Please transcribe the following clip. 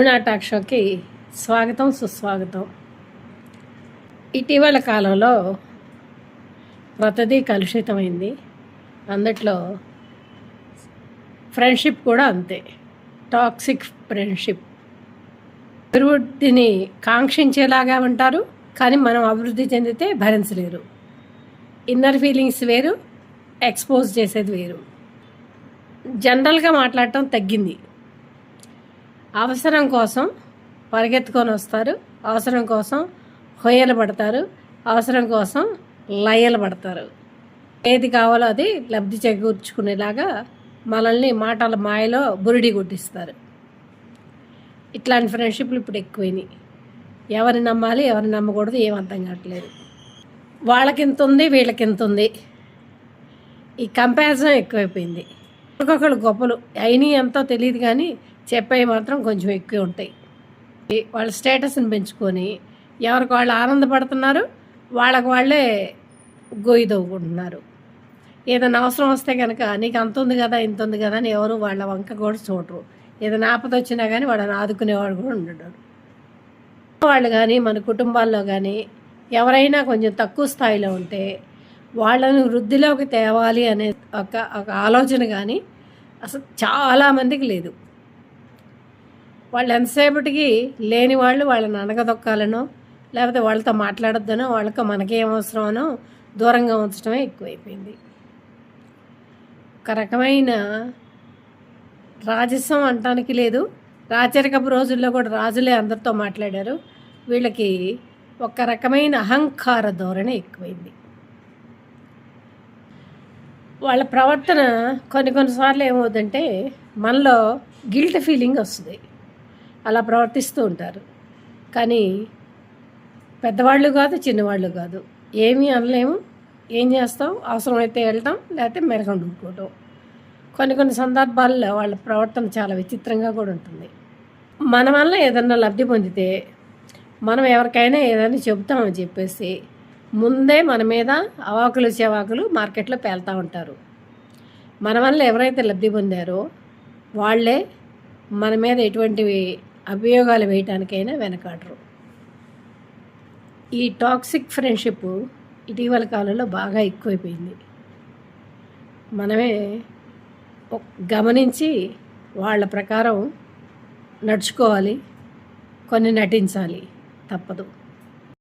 Yamuna talk షోకి స్వాగతం సుస్వాగతం. ఇటీవల కాలంలో ప్రతిదీ కలుషితమైంది. అందుట్లో ఫ్రెండ్షిప్ కూడా అంతే. Toxic friendship. అభివృద్ధిని కాంక్షించేలాగా ఉంటారు, కానీ మనం అభివృద్ధి చెందితే భరించలేరు. ఇన్నర్ ఫీలింగ్స్ వేరు, ఎక్స్పోజ్ చేసేది వేరు. జనరల్గా మాట్లాడటం తగ్గింది. అవసరం కోసం పరిగెత్తుకొని వస్తారు, అవసరం కోసం హొయ్యలు పడతారు, అవసరం కోసం లయ్యలు పడతారు. ఏది కావాలో అది లబ్ధి చేకూర్చుకునేలాగా మనల్ని మాటల మాయలో బురిడి కొట్టిస్తారు. ఇట్లాంటి ఫ్రెండ్షిప్లు ఇప్పుడు ఎక్కువైనాయి. ఎవరిని నమ్మాలి, ఎవరిని నమ్మకూడదు ఏం అర్థం కావట్లేదు. వాళ్ళకింత ఉంది, వీళ్ళకింత ఉంది. ఈ కంపారిజన్ ఎక్కువైపోయింది. ఒక్కొక్కరు గొప్పలు అయినాయి ఎంతో తెలియదు, కానీ చెప్పేవి మాత్రం కొంచెం ఎక్కువ ఉంటాయి. వాళ్ళ స్టేటస్ని పెంచుకొని ఎవరికి వాళ్ళు ఆనందపడుతున్నారు, వాళ్ళకి వాళ్ళే గొయ్యి తవ్వుకుంటున్నారు. ఏదైనా అవసరం వస్తే కనుక నీకు అంత ఉంది కదా, ఇంత ఉంది కదా అని ఎవరు వాళ్ళ వంక కూడా చూడరు. ఏదైనా ఆపద వచ్చినా కానీ వాళ్ళని ఆదుకునేవాడు కూడా ఉండడు. వాళ్ళు కానీ మన కుటుంబాల్లో కానీ ఎవరైనా కొంచెం తక్కువ స్థాయిలో ఉంటే వాళ్ళని వృద్ధిలోకి తేవాలి అనే ఒక ఆలోచన కానీ అసలు చాలామందికి లేదు. వాళ్ళు ఎంతసేపటికి లేని వాళ్ళు వాళ్ళని అనగదొక్కాలనో, లేకపోతే వాళ్ళతో మాట్లాడొద్దనో, వాళ్ళతో మనకేం అవసరమనో దూరంగా ఉంచడమే ఎక్కువైపోయింది. ఒక రకమైన రాజసం అంటానికి లేదు. రాచరికపు రోజుల్లో కూడా రాజులే అందరితో మాట్లాడారు. వీళ్ళకి ఒక రకమైన అహంకార ధోరణి ఎక్కువైంది. వాళ్ళ ప్రవర్తన కొన్నిసార్లు ఏమవుతుందంటే మనలో గిల్ట్ ఫీలింగ్ వస్తుంది. అలా ప్రవర్తిస్తూ ఉంటారు. కానీ పెద్దవాళ్ళు కాదు, చిన్నవాళ్ళు కాదు, ఏమీ అనలేము. ఏం చేస్తాం, అవసరమైతే వెళ్తాం, లేకపోతే మెరగండి ఊరుకోవటం. కొన్ని సందర్భాల్లో వాళ్ళ ప్రవర్తన చాలా విచిత్రంగా కూడా ఉంటుంది. మన వల్ల ఏదన్నా లబ్ధి పొందితే మనం ఎవరికైనా ఏదైనా చెబుతామని చెప్పేసి ముందే మన మీద అవాకులు చెవాకులు మార్కెట్లో పేలుతూ ఉంటారు. మన వల్ల ఎవరైతే లబ్ధి పొందారో వాళ్ళే మన మీద ఎటువంటివి అభియోగాలు వేయటానికైనా వెనకాడరు. ఈ టాక్సిక్ ఫ్రెండ్షిప్ ఇటీవల కాలంలో బాగా ఎక్కువైపోయింది. మనమే గమనించి వాళ్ళ ప్రకారం నడుచుకోవాలి, కొన్ని నటించాలి, తప్పదు.